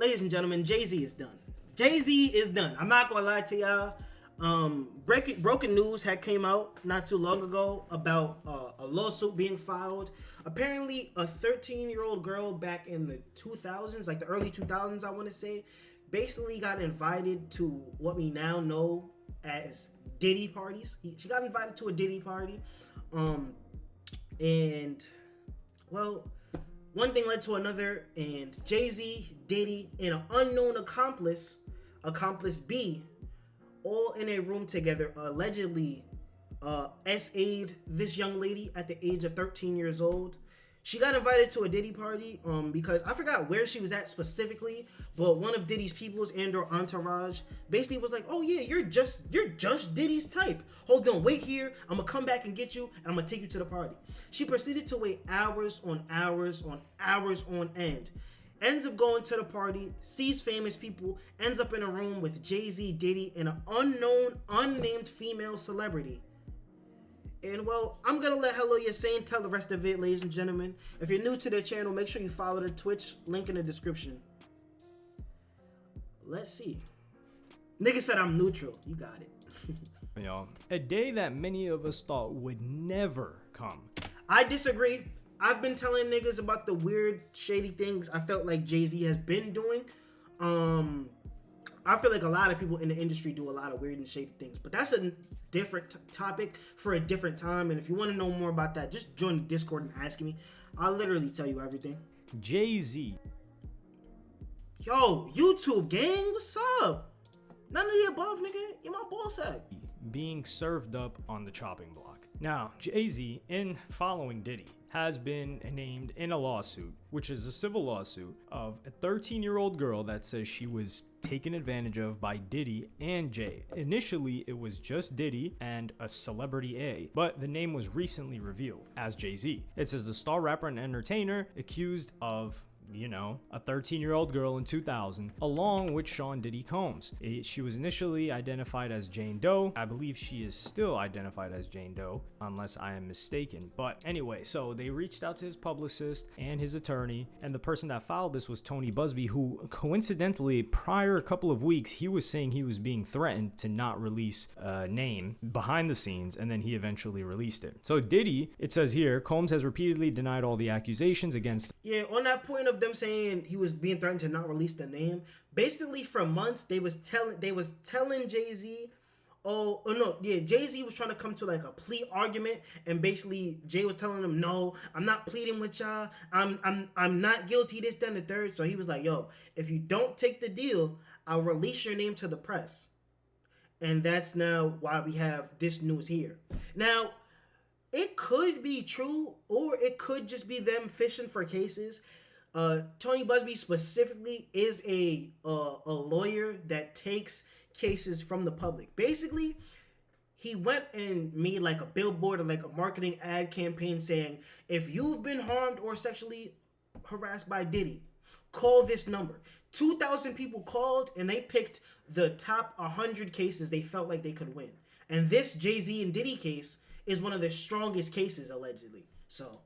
ladies and gentlemen, Jay-Z is done. Jay-Z is done. I'm not gonna lie to y'all. Broken news had came out not too long ago about a lawsuit being filed. Apparently, a 13-year-old girl back in the 2000s, like the early 2000s, I want to say, basically got invited to what we now know as Diddy parties. She got invited to a Diddy party, and well, one thing led to another, and Jay-Z, Diddy, and an unknown accomplice B, all in a room together, allegedly SA'd this young lady at the age of 13 years old. She got invited to a Diddy party because I forgot where she was at specifically, but one of Diddy's peoples and or entourage basically was like, "Oh yeah, you're just Diddy's type. Hold on, wait here. I'm gonna come back and get you, and I'm gonna take you to the party." She proceeded to wait hours on hours on hours on end. Ends up going to the party, sees famous people, ends up in a room with Jay-Z, Diddy, and an unknown, unnamed female celebrity. And well, I'm gonna let Hello Yassine tell the rest of it, ladies and gentlemen. If you're new to the channel, make sure you follow the Twitch, link in the description. Let's see. Nigga said I'm neutral. You got it. Y'all, a day that many of us thought would never come. I disagree. I've been telling niggas about the weird, shady things I felt like Jay-Z has been doing. I feel like a lot of people in the industry do a lot of weird and shady things, but that's a different topic for a different time. And if you want to know more about that, just join the Discord and ask me. I'll literally tell you everything. Jay-Z. Yo, YouTube gang, what's up? None of the above, nigga. You're my ball sack. Being served up on the chopping block. Now, Jay-Z, in following Diddy, has been named in a lawsuit, which is a civil lawsuit, of a 13-year-old girl that says she was taken advantage of by Diddy and Jay. Initially, it was just Diddy and a celebrity A, but the name was recently revealed as Jay-Z. It says the star rapper and entertainer accused of, you know, a 13-year-old girl in 2000, along with Sean Diddy Combs. She was initially identified as Jane Doe. I believe she is still identified as Jane Doe, unless I am mistaken. But anyway, so they reached out to his publicist and his attorney, and the person that filed this was Tony Busby, who coincidentally, prior a couple of weeks, he was saying he was being threatened to not release a name behind the scenes, and then he eventually released it. So Diddy, it says here, Combs has repeatedly denied all the accusations against. Yeah, on that point of them saying he was being threatened to not release the name, basically for months they was telling Jay-Z, Jay-Z was trying to come to like a plea argument, and basically Jay was telling him, "No, I'm not pleading with y'all. I'm not guilty, this, then the third." So he was like, "Yo, if you don't take the deal, I'll release your name to the press." And that's now why we have this news here. Now, it could be true, or it could just be them fishing for cases. Tony Busby specifically is a lawyer that takes cases from the public. Basically, he went and made like a billboard or like a marketing ad campaign saying, "If you've been harmed or sexually harassed by Diddy, call this number." 2,000 people called, and they picked the top 100 cases they felt like they could win. And this Jay-Z and Diddy case is one of the strongest cases, allegedly. So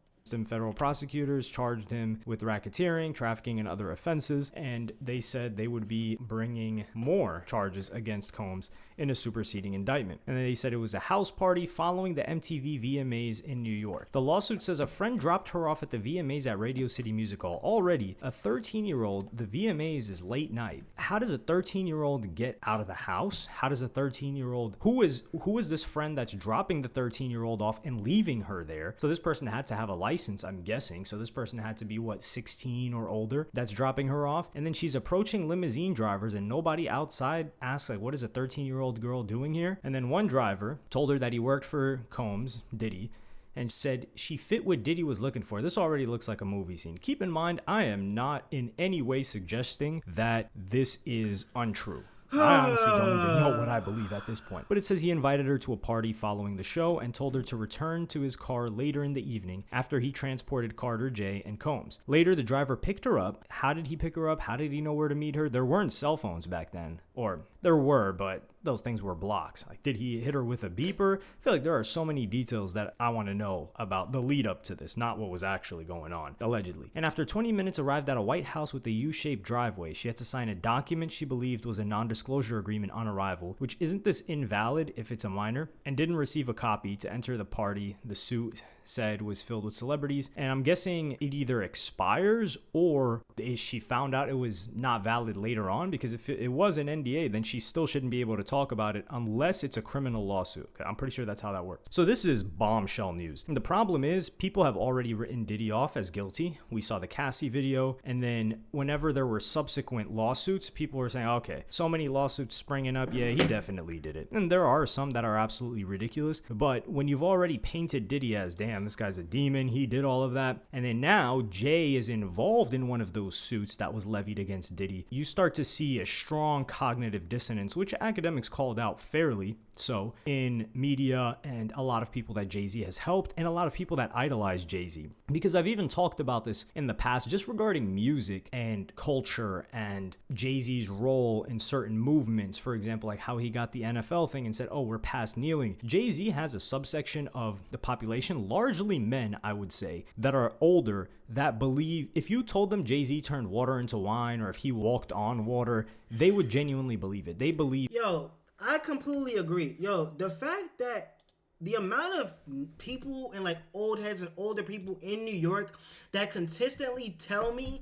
Federal prosecutors charged him with racketeering, trafficking, and other offenses, and they said they would be bringing more charges against Combs in a superseding indictment. And they said it was a house party following the MTV VMAs in New York. The lawsuit says a friend dropped her off at the VMAs at Radio City Music Hall. Already, a 13-year-old, the VMAs is late night. How does a 13-year-old get out of the house? How does a 13-year-old, who is this friend that's dropping the 13-year-old off and leaving her there? So this person had to have a license, I'm guessing. So this person had to be, 16 or older that's dropping her off. And then she's approaching limousine drivers, and nobody outside asks, like, what is a 13-year-old girl doing here? And then one driver told her that he worked for Combs, Diddy, and said she fit what Diddy was looking for. This already looks like a movie scene. Keep in mind, I am not in any way suggesting that this is untrue. I honestly don't even know what I believe at this point. But it says he invited her to a party following the show and told her to return to his car later in the evening after he transported Carter, Jay, and Combs. Later, the driver picked her up. How did he pick her up? How did he know where to meet her? There weren't cell phones back then. Or there were, but those things were blocked? Like, did he hit her with a beeper? I feel like there are so many details that I want to know about the lead up to this, not what was actually going on, allegedly. And after 20 minutes arrived at a White House with a U-shaped driveway, she had to sign a document she believed was a non-disclosure agreement on arrival, which isn't this invalid if it's a minor, and didn't receive a copy to enter the party the suit said was filled with celebrities. And I'm guessing it either expires or she found out it was not valid later on, because if it was an NDA, then she still shouldn't be able to talk about it unless it's a criminal lawsuit. Okay, I'm pretty sure that's how that works. So this is bombshell news. And the problem is people have already written Diddy off as guilty. We saw the Cassie video, and then whenever there were subsequent lawsuits, people were saying, okay, so many lawsuits springing up, yeah, he definitely did it. And there are some that are absolutely ridiculous, but when you've already painted Diddy as, damn, this guy's a demon, he did all of that, and then now Jay is involved in one of those suits that was levied against Diddy, you start to see a strong cognitive dissonance, which academics called out fairly so in media, and a lot of people that Jay-Z has helped, and a lot of people that idolize Jay-Z. Because I've even talked about this in the past, just regarding music and culture and Jay-Z's role in certain movements. For example, like how he got the NFL thing and said, oh, we're past kneeling. Jay-Z has a subsection of the population, largely men, I would say, that are older, that believe if you told them Jay-Z turned water into wine or if he walked on water, they would genuinely believe it. They believe... Yo, I completely agree. Yo, the fact that the amount of people and like old heads and older people in New York that consistently tell me,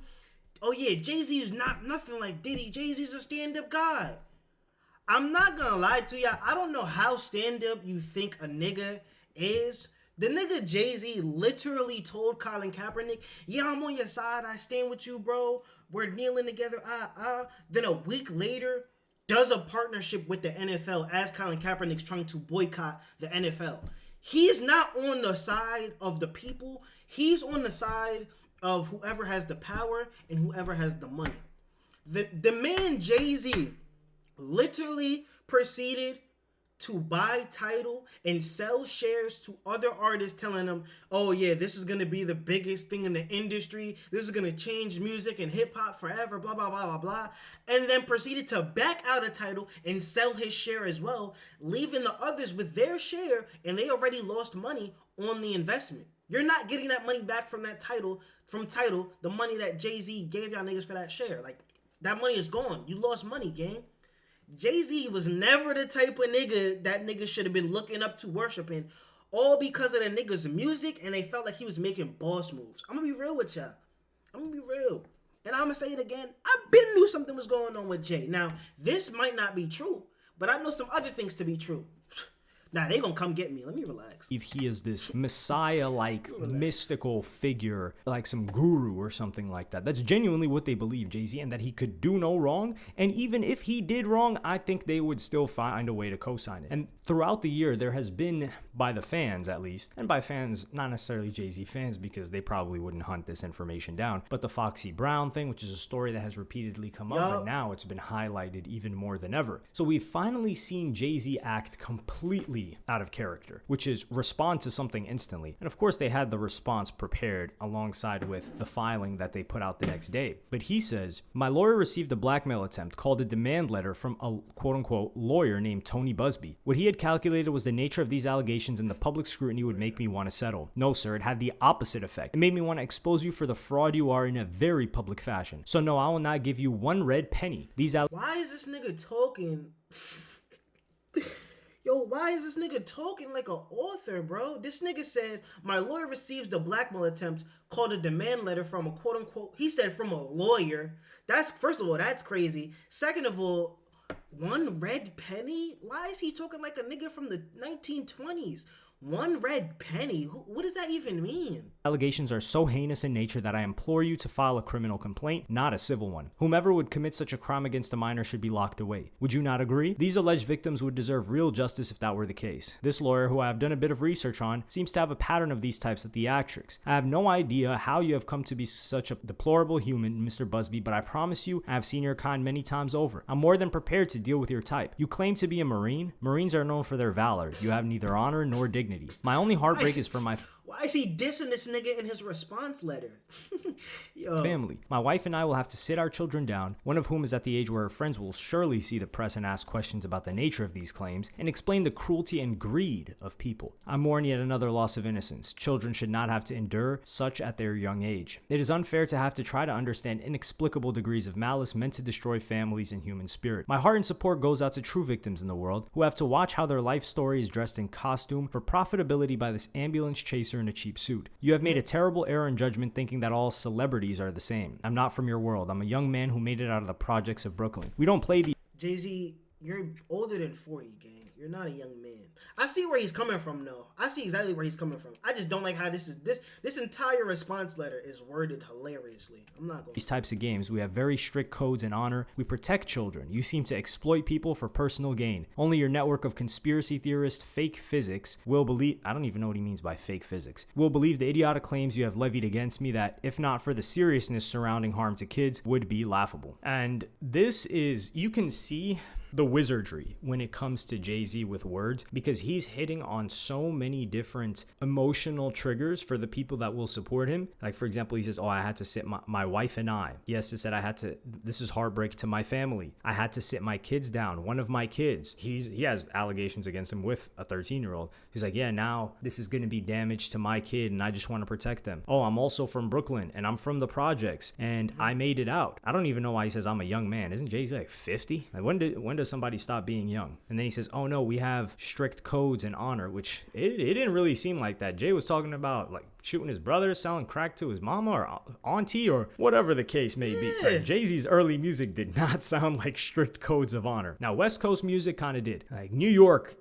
oh yeah, Jay-Z is not nothing like Diddy. Jay-Z's a stand-up guy. I'm not gonna lie to y'all. I don't know how stand-up you think a nigga is. The nigga Jay-Z literally told Colin Kaepernick, yeah, I'm on your side. I stand with you, bro. We're kneeling together. Then a week later, does a partnership with the NFL as Colin Kaepernick's trying to boycott the NFL. He's not on the side of the people. He's on the side of whoever has the power and whoever has the money. The man Jay-Z literally proceeded to buy title and sell shares to other artists, telling them, oh yeah, this is going to be the biggest thing in the industry. This is going to change music and hip hop forever, blah, blah, blah, blah, blah. And then proceeded to back out a title and sell his share as well, leaving the others with their share, and they already lost money on the investment. You're not getting that money back from that title, the money that Jay-Z gave y'all niggas for that share. Like, that money is gone. You lost money, gang. Jay-Z was never the type of nigga that niggas should have been looking up to, worshiping, all because of the nigga's music, and they felt like he was making boss moves. I'm gonna be real with y'all. I'm gonna be real. And I'm gonna say it again. I been knew something was going on with Jay. Now, this might not be true, but I know some other things to be true. Nah, they gonna come get me. Let me relax. If he is this messiah-like mystical figure, like some guru or something like that. That's genuinely what they believe, Jay-Z, and that he could do no wrong. And even if he did wrong, I think they would still find a way to co-sign it. And throughout the year, there has been, by the fans at least, and by fans, not necessarily Jay-Z fans, because they probably wouldn't hunt this information down, but the Foxy Brown thing, which is a story that has repeatedly come up, and now it's been highlighted even more than ever. So we've finally seen Jay-Z act completely out of character, which is respond to something instantly. And of course they had the response prepared alongside with the filing that they put out the next day. But he says, my lawyer received a blackmail attempt called a demand letter from a quote-unquote lawyer named Tony Busby. What he had calculated was the nature of these allegations and the public scrutiny would make me want to settle. No sir, it had the opposite effect. It made me want to expose you for the fraud you are in a very public fashion. So no, I will not give you one red penny. Why is this nigga talking? Yo, why is this nigga talking like an author, bro? This nigga said, my lawyer received a blackmail attempt called a demand letter from a quote-unquote, he said from a lawyer. That's, first of all, that's crazy. Second of all, one red penny? Why is he talking like a nigga from the 1920s? One red penny? What does that even mean? Allegations are so heinous in nature that I implore you to file a criminal complaint, not a civil one. Whomever would commit such a crime against a minor should be locked away. Would you not agree? These alleged victims would deserve real justice if that were the case. This lawyer, who I have done a bit of research on, seems to have a pattern of these types of theatrics. I have no idea how you have come to be such a deplorable human, Mr. Busby, but I promise you, I have seen your kind many times over. I'm more than prepared to deal with your type. You claim to be a Marine. Marines are known for their valor. You have neither honor nor dignity. My only heartbreak is for my... Why is he dissing this nigga in his response letter? Yo. Family. My wife and I will have to sit our children down, one of whom is at the age where her friends will surely see the press and ask questions about the nature of these claims, and explain the cruelty and greed of people. I mourn yet another loss of innocence. Children should not have to endure such at their young age. It is unfair to have to try to understand inexplicable degrees of malice meant to destroy families and human spirit. My heart and support goes out to true victims in the world who have to watch how their life story is dressed in costume for profitability by this ambulance chaser in a cheap suit. You have made a terrible error in judgment thinking that all celebrities are the same. I'm not from your world. I'm a young man who made it out of the projects of Brooklyn. We don't play the Jay-Z, you're older than 40, gang. You're not a young man. I see where he's coming from, though. I see exactly where he's coming from. I just don't like how this entire response letter is worded hilariously. I'm not going. These types of games, we have very strict codes and honor. We protect children. You seem to exploit people for personal gain. Only your network of conspiracy theorists, fake physics, will believe. I don't even know what he means by fake physics. Will believe the idiotic claims you have levied against me that, if not for the seriousness surrounding harm to kids, would be laughable. And this is, you can see the wizardry when it comes to Jay-Z with words, because he's hitting on so many different emotional triggers for the people that will support him. Like, for example, he says, I had to sit my wife and I. He has to say, this is heartbreak to my family. I had to sit my kids down. One of my kids, he has allegations against him with a 13-year-old. He's like, yeah, now this is going to be damage to my kid and I just want to protect them. I'm also from Brooklyn and I'm from the projects and I made it out. I don't even know why he says I'm a young man. Isn't Jay-Z like 50? Like, when does somebody stop being young? And then he says, oh no, we have strict codes and honor, which it didn't really seem like that. Jay was talking about like shooting his brother, selling crack to his mama or auntie or whatever the case may be. Right? Jay-Z's early music did not sound like strict codes of honor. Now, West Coast music kind of did. Like New York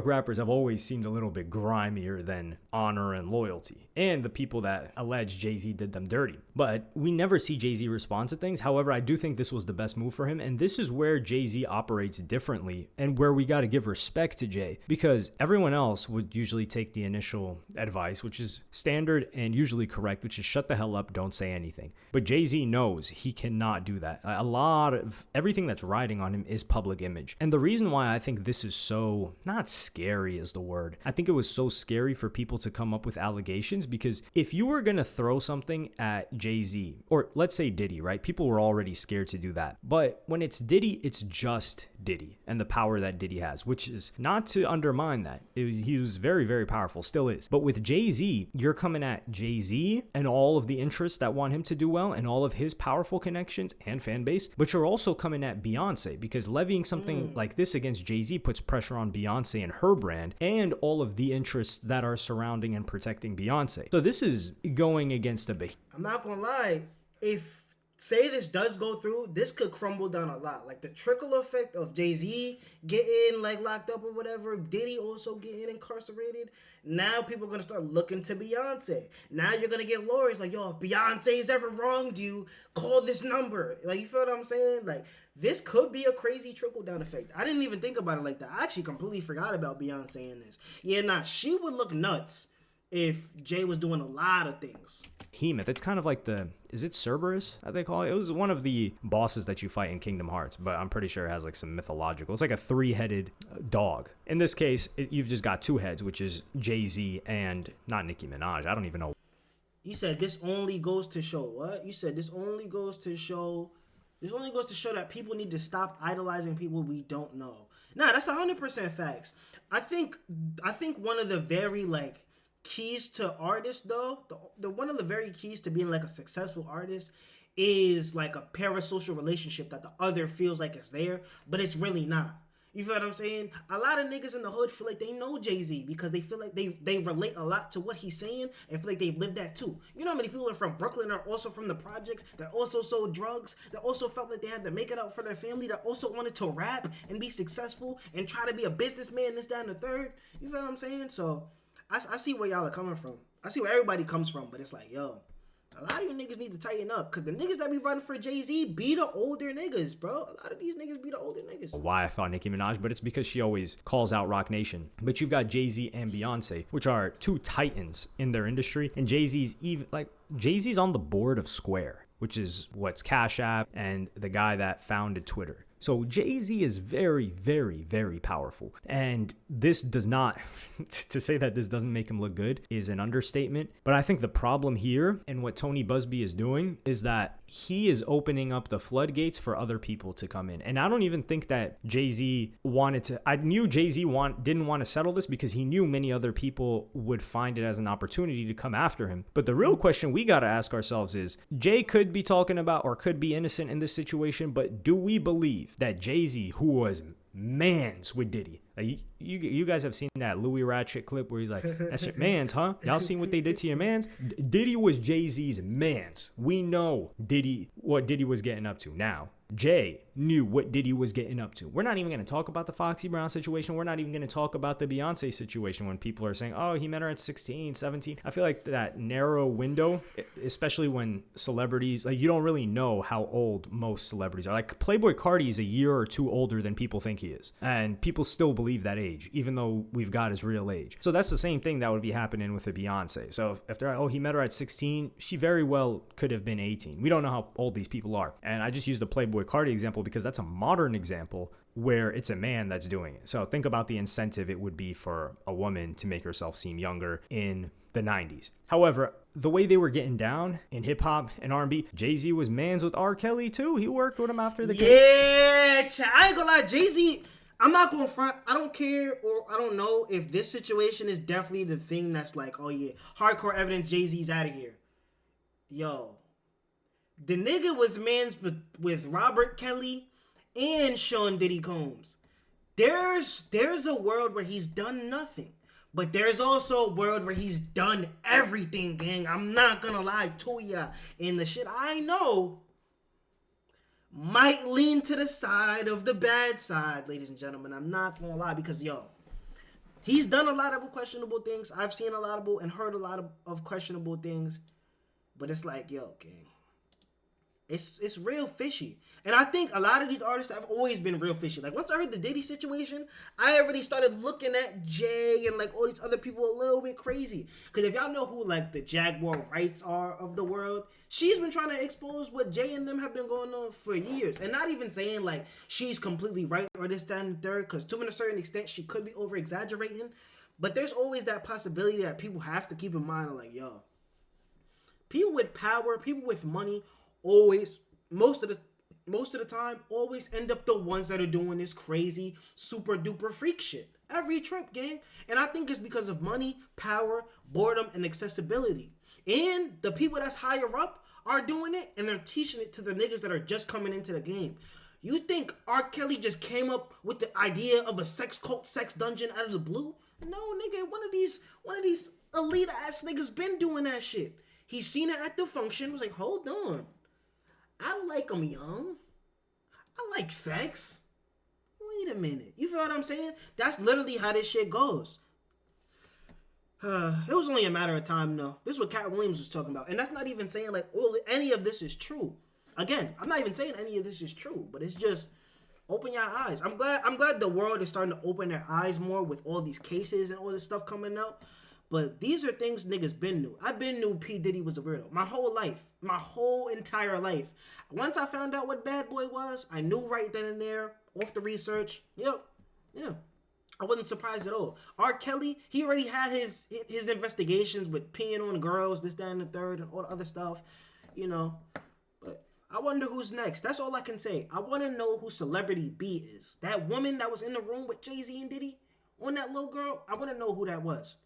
rappers have always seemed a little bit grimier than honor and loyalty, and the people that allege Jay-Z did them dirty. But we never see Jay-Z respond to things. However, I do think this was the best move for him, and this is where Jay-Z operates differently and where we got to give respect to Jay, because everyone else would usually take the initial advice, which is standard and usually correct, which is shut the hell up, don't say anything. But Jay-Z knows he cannot do that. A lot of everything that's riding on him is public image. And the reason why I think this is so, not scary is the word, I think it was so scary for people to come up with allegations, because if you were going to throw something at Jay-Z, or let's say Diddy, right? People were already scared to do that. But when it's Diddy, it's just Diddy and the power that Diddy has, which is not to undermine that. He was very, very powerful, still is. But with Jay-Z, you're coming at Jay-Z and all of the interests that want him to do well and all of his powerful connections and fan base, but you're also coming at Beyonce, because levying something like this against Jay-Z puts pressure on Beyonce and her brand and all of the interests that are surrounding and protecting Beyonce. So this is going against a big. I'm not gonna lie, if say this does go through, this could crumble down a lot. Like the trickle effect of Jay-Z getting like locked up or whatever, Diddy also getting incarcerated. Now people are gonna start looking to Beyonce. Now you're gonna get lawyers like, yo, if Beyonce's ever wronged you, call this number. Like, you feel what I'm saying? Like, this could be a crazy trickle down effect. I didn't even think about it like that. I actually completely forgot about Beyonce in this. Yeah, nah, she would look nuts if Jay was doing a lot of things. Behemoth. It's kind of like is it Cerberus, I they call it? It was one of the bosses that you fight in Kingdom Hearts, but I'm pretty sure it has like some mythological. It's like a 3-headed dog. In this case, you've just got 2 heads, which is Jay-Z and not Nicki Minaj. I don't even know. You said this only goes to show what? You said this only goes to show that people need to stop idolizing people we don't know. Nah, that's 100% facts. I think one of the very like keys to artists though, the one of the very keys to being like a successful artist is like a parasocial relationship that the other feels like it's there, but it's really not. You feel what I'm saying? A lot of niggas in the hood feel like they know Jay-Z because they feel like they relate a lot to what he's saying and feel like they've lived that too. You know how many people are from Brooklyn are also from the projects, that also sold drugs, that also felt like they had to make it out for their family, that also wanted to rap and be successful and try to be a businessman, this, that, and the third. You feel what I'm saying? So I see where y'all are coming from. I see where everybody comes from, but it's like, yo, a lot of you niggas need to tighten up, because the niggas that be running for Jay-Z be the older niggas, bro. A lot of these niggas be the older niggas. Why I thought Nicki Minaj, but it's because she always calls out Rock Nation. But you've got Jay-Z and Beyonce, which are 2 titans in their industry, and Jay-Z's on the board of Square, which is what's Cash App and the guy that founded Twitter. So Jay-Z is very, very, very powerful. And this does not, to say that this doesn't make him look good is an understatement. But I think the problem here and what Tony Busby is doing is that he is opening up the floodgates for other people to come in. And I don't even think that Jay-Z wanted to, I knew Jay-Z didn't want to settle this because he knew many other people would find it as an opportunity to come after him. But the real question we got to ask ourselves is, Jay could be talking about or could be innocent in this situation, but do we believe that Jay-Z, who was mans with Diddy, like you guys have seen that Louis Ratchet clip where he's like, that's your mans, huh? Y'all seen what they did to your mans? Diddy was Jay-Z's mans. We know what Diddy was getting up to. Now, Jay knew what Diddy was getting up to. We're not even going to talk about the Foxy Brown situation. We're not even going to talk about the Beyonce situation when people are saying, oh, he met her at 16, 17. I feel like that narrow window, especially when celebrities, like you don't really know how old most celebrities are. Like Playboi Carti is a year or two older than people think he is. And people still believe that age, even though we've got his real age. So that's the same thing that would be happening with a Beyonce. So if they're, oh, he met her at 16, she very well could have been 18. We don't know how old these people are. And I just used the Playboi Carti example because that's a modern example where it's a man that's doing it. So think about the incentive it would be for a woman to make herself seem younger in the 90s. However, the way they were getting down in hip hop and R&B, Jay-Z was mans with R. Kelly too. He worked with him after the game. Yeah, I ain't gonna lie, Jay-Z, I'm not gonna front. I don't care, or I don't know if this situation is definitely the thing that's like, oh yeah, hardcore evidence, Jay-Z's out of here. Yo, the nigga was mans with Robert Kelly and Sean Diddy Combs. There's a world where he's done nothing. But there's also a world where he's done everything, gang. I'm not gonna lie to ya. And the shit I know might lean to the side of the bad side, ladies and gentlemen. I'm not gonna lie because, yo, he's done a lot of questionable things. I've seen a lot of and heard a lot of questionable things. But it's like, yo, gang, it's real fishy. And I think a lot of these artists have always been real fishy. Like, once I heard the Diddy situation, I already started looking at Jay and, like, all these other people a little bit crazy. Because if y'all know who, like, the Jaguar Wrights are of the world, she's been trying to expose what Jay and them have been going on for years. And not even saying, like, she's completely right or this, that, and third. Because to a certain extent, she could be over-exaggerating. But there's always that possibility that people have to keep in mind, like, yo, people with power, people with money, always, most of the time, always end up the ones that are doing this crazy, super duper freak shit. Every trip, gang. And I think it's because of money, power, boredom, and accessibility. And the people that's higher up are doing it, and they're teaching it to the niggas that are just coming into the game. You think R. Kelly just came up with the idea of a sex cult, sex dungeon out of the blue? No, nigga, one of these elite ass niggas been doing that shit. He seen it at the function, was like, hold on. I like them young. I like sex. Wait a minute. You feel what I'm saying? That's literally how this shit goes. It was only a matter of time, though. This is what Cat Williams was talking about. And that's not even saying, like, any of this is true. Again, I'm not even saying any of this is true. But it's just, open your eyes. I'm glad the world is starting to open their eyes more with all these cases and all this stuff coming out. But these are things niggas been knew. I've been knew P. Diddy was a weirdo. My whole life. My whole entire life. Once I found out what Bad Boy was, I knew right then and there, off the research. Yep. Yeah. I wasn't surprised at all. R. Kelly, he already had his investigations with peeing on girls, this, that, and the third, and all the other stuff. You know. But I wonder who's next. That's all I can say. I want to know who Celebrity B is. That woman that was in the room with Jay-Z and Diddy on that little girl, I want to know who that was.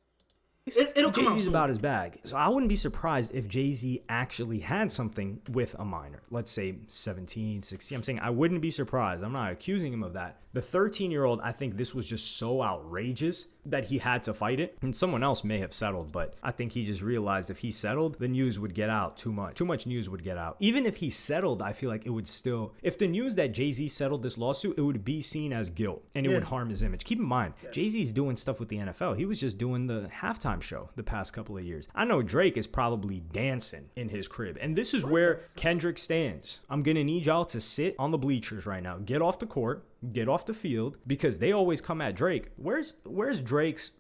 It'll come out Jay-Z's soon. about his bag. So I wouldn't be surprised if Jay-Z actually had something with a minor. Let's say 17, 16. I'm saying I wouldn't be surprised. I'm not accusing him of that. The 13-year-old, I think this was just so outrageous that he had to fight it. And someone else may have settled, but I think he just realized if he settled, the news would get out too much. Too much news would get out. Even if he settled, I feel like it would still... If the news that Jay-Z settled this lawsuit, it would be seen as guilt. And it would harm his image. Keep in mind, Jay-Z's doing stuff with the NFL. He was just doing the halftime show the past couple of years. I know Drake is probably dancing in his crib. And this is where Kendrick stands. I'm going to need y'all to sit on the bleachers right now. Get off the court. get off the field, because they always come at Drake. Where's Drake's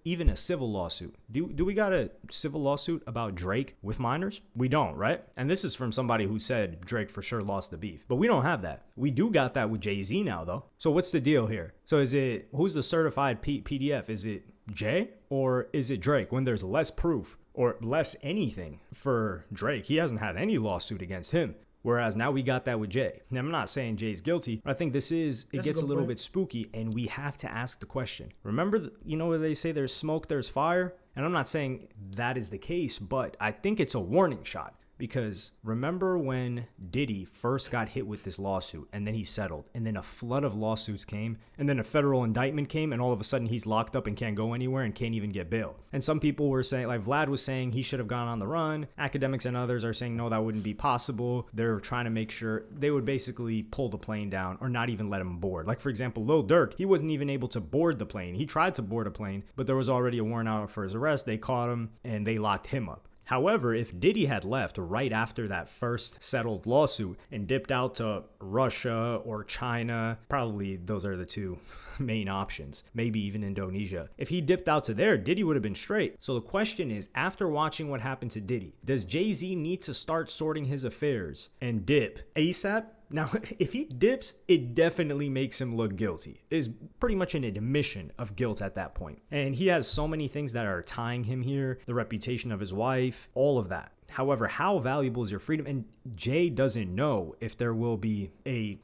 even a civil lawsuit? Do we got a civil lawsuit about Drake with minors? We don't, right? And this is from somebody who said Drake for sure lost the beef. But we don't have that. We do got that with Jay-Z now, though. So what's the deal here? So who's the certified PDF? Is it Jay or is it Drake when there's less proof or less anything for Drake? He hasn't had any lawsuit against him. Whereas now we got that with Jay. Now, I'm not saying Jay's guilty, but I think it gets a little bit spooky, and we have to ask the question. Remember, where they say there's smoke, there's fire? And I'm not saying that is the case, but I think it's a warning shot. Because remember when Diddy first got hit with this lawsuit and then he settled, and then a flood of lawsuits came, and then a federal indictment came, and all of a sudden he's locked up and can't go anywhere and can't even get bail. And some people were saying, like Vlad was saying, he should have gone on the run. Academics and others are saying, no, that wouldn't be possible. They're trying to make sure they would basically pull the plane down or not even let him board. Like, for example, Lil Durk, he wasn't even able to board the plane. He tried to board a plane, but there was already a warrant out for his arrest. They caught him and they locked him up. However, if Diddy had left right after that first settled lawsuit and dipped out to Russia or China, probably those are the two main options, maybe even Indonesia. If he dipped out to there, Diddy would have been straight. So the question is, after watching what happened to Diddy, does Jay-Z need to start sorting his affairs and dip ASAP? Now, if he dips, it definitely makes him look guilty. It's pretty much an admission of guilt at that point. And he has so many things that are tying him here, the reputation of his wife, all of that. However, how valuable is your freedom? And Jay doesn't know if there will be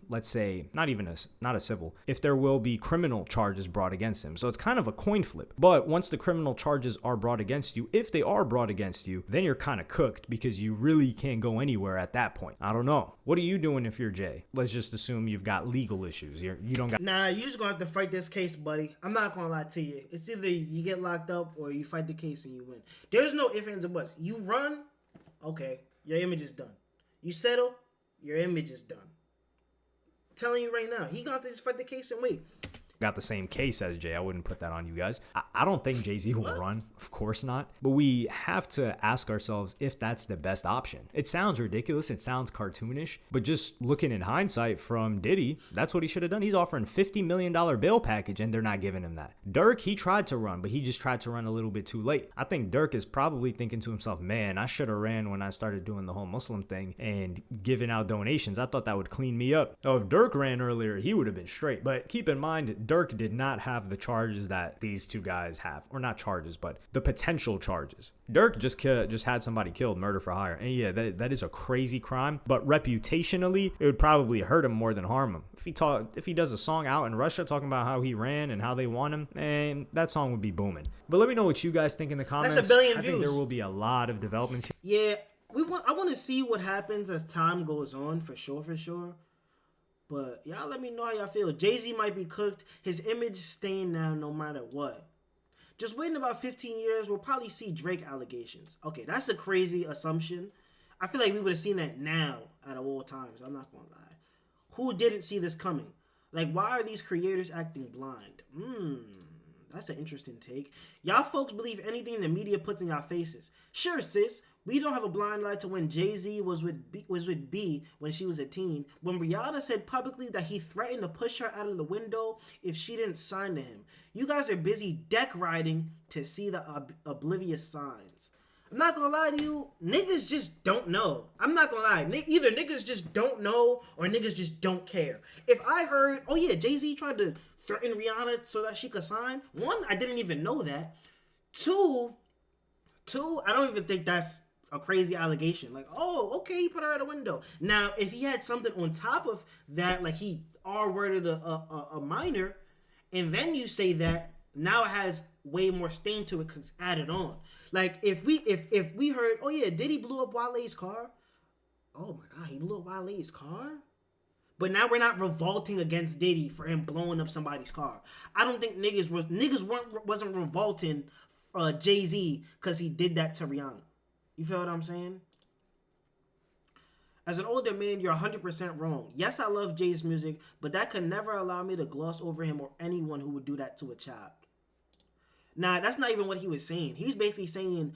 let's say, not a civil, if there will be criminal charges brought against him. So it's kind of a coin flip. But once the criminal charges are brought against you, if they are brought against you, then you're kind of cooked because you really can't go anywhere at that point. I don't know. What are you doing if you're Jay? Let's just assume you've got legal issues. You don't got... Nah, you're just going to have to fight this case, buddy. I'm not going to lie to you. It's either you get locked up or you fight the case and you win. There's no ifs, ands, or buts. You run... Okay, your image is done. You settle, your image is done. I'm telling you right now, he got to just fight the case and wait. Got the same case as Jay. I wouldn't put that on you guys. I don't think Jay-Z will run. Of course not. But we have to ask ourselves if that's the best option. It sounds ridiculous. It sounds cartoonish. But just looking in hindsight from Diddy, that's what he should have done. He's offering $50 million bail package and they're not giving him that. Dirk, he tried to run, but he just tried to run a little bit too late. I think Dirk is probably thinking to himself, man, I should have ran when I started doing the whole Muslim thing and giving out donations. I thought that would clean me up. So if Dirk ran earlier, he would have been straight. But keep in mind, Dirk did not have the charges that these two guys have, or not charges, but the potential charges. Dirk just had somebody killed, murder for hire, and yeah, that is a crazy crime. But reputationally, it would probably hurt him more than harm him. If he does a song out in Russia talking about how he ran and how they want him, and that song would be booming. But let me know what you guys think in the comments. That's 1 billion views. I think there will be a lot of developments Yeah, here. I want to see what happens as time goes on, for sure. But y'all let me know how y'all feel. Jay-Z might be cooked. His image stained now no matter what. Just waiting about 15 years, we'll probably see Drake allegations. Okay, that's a crazy assumption. I feel like we would have seen that now out of all times. I'm not going to lie. Who didn't see this coming? Like, why are these creators acting blind? That's an interesting take. Y'all folks believe anything the media puts in y'all faces. Sure, sis. We don't have a blind lie to when Jay-Z was with B when she was a teen. When Rihanna said publicly that he threatened to push her out of the window if she didn't sign to him. You guys are busy deck riding to see the oblivious signs. I'm not gonna lie to you, niggas just don't know. I'm not gonna lie. Either niggas just don't know or niggas just don't care. If I heard, oh yeah, Jay-Z tried to threaten Rihanna so that she could sign. One, I didn't even know that. Two, I don't even think that's a crazy allegation. Like, oh, okay, he put her out a window. Now, if he had something on top of that, like he R-worded a minor, and then you say that, now it has way more stain to it because it's added on. Like, if we heard, oh yeah, Diddy blew up Wale's car. Oh my God, he blew up Wale's car? But now we're not revolting against Diddy for him blowing up somebody's car. I don't think niggas wasn't revolting Jay-Z because he did that to Rihanna. You feel what I'm saying? As an older man, you're 100% wrong. Yes, I love Jay's music, but that could never allow me to gloss over him or anyone who would do that to a child. Nah, that's not even what he was saying. He's basically saying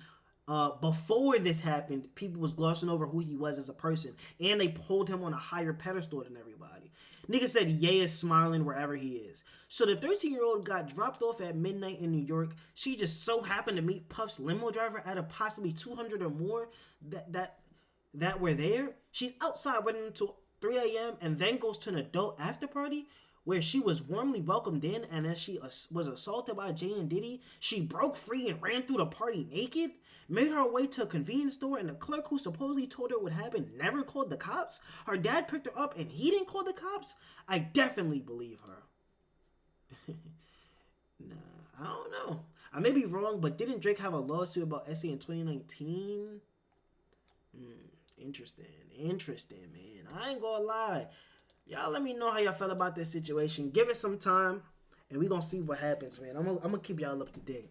before this happened, people was glossing over who he was as a person, and they pulled him on a higher pedestal than everybody. Nigga said Ye is smiling wherever he is. So the 13-year-old got dropped off at midnight in New York. She just so happened to meet Puff's limo driver out of possibly 200 or more that were there. She's outside waiting until 3 a.m. and then goes to an adult after party where she was warmly welcomed in, and as she was assaulted by Jay and Diddy, she broke free and ran through the party naked, made her way to a convenience store, and the clerk who supposedly told her what happened never called the cops. Her dad picked her up and he didn't call the cops. I definitely believe her. Nah, I don't know. I may be wrong, but didn't Drake have a lawsuit about Essie in 2019? Interesting, man. I ain't gonna lie. Y'all let me know how y'all felt about this situation. Give it some time, and we gonna see what happens, man. I'm gonna keep y'all up to date.